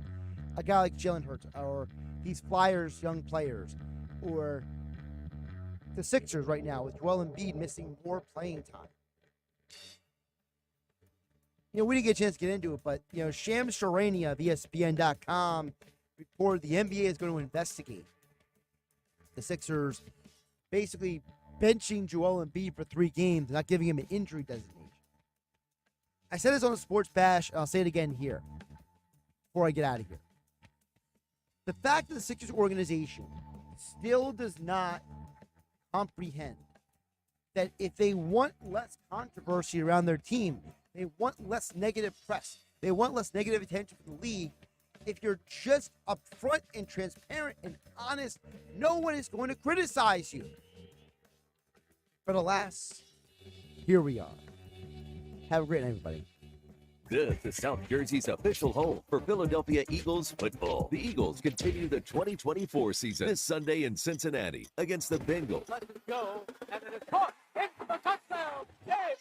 a guy like Jalen Hurts or these Flyers young players or the Sixers right now with Joel Embiid missing more playing time. You know, we didn't get a chance to get into it, but, you know, Shams Charania of ESPN.com reported the NBA is going to investigate the Sixers basically benching Joel Embiid for 3 games, not giving him an injury designation. I said this on the Sports Bash, and I'll say it again here before I get out of here. The fact that the Sixers organization still does not comprehend that if they want less controversy around their team, they want less negative press, they want less negative attention from the league, if you're just upfront and transparent and honest, no one is going to criticize you. But alas, here we are. Have a great night, everybody. This is South Jersey's official home for Philadelphia Eagles football. The Eagles continue the 2024 season this Sunday in Cincinnati against the Bengals. Let it go, and it is caught into the touchdown. James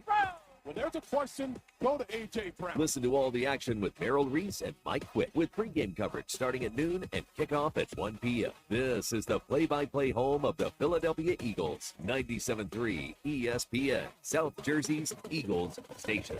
Brown. When there's a question, go to A.J. Brown. Listen to all the action with Merrill Reese and Mike Quick with pregame coverage starting at noon and kickoff at 1 p.m. This is the play-by-play home of the Philadelphia Eagles. 97.3 ESPN, South Jersey's Eagles station.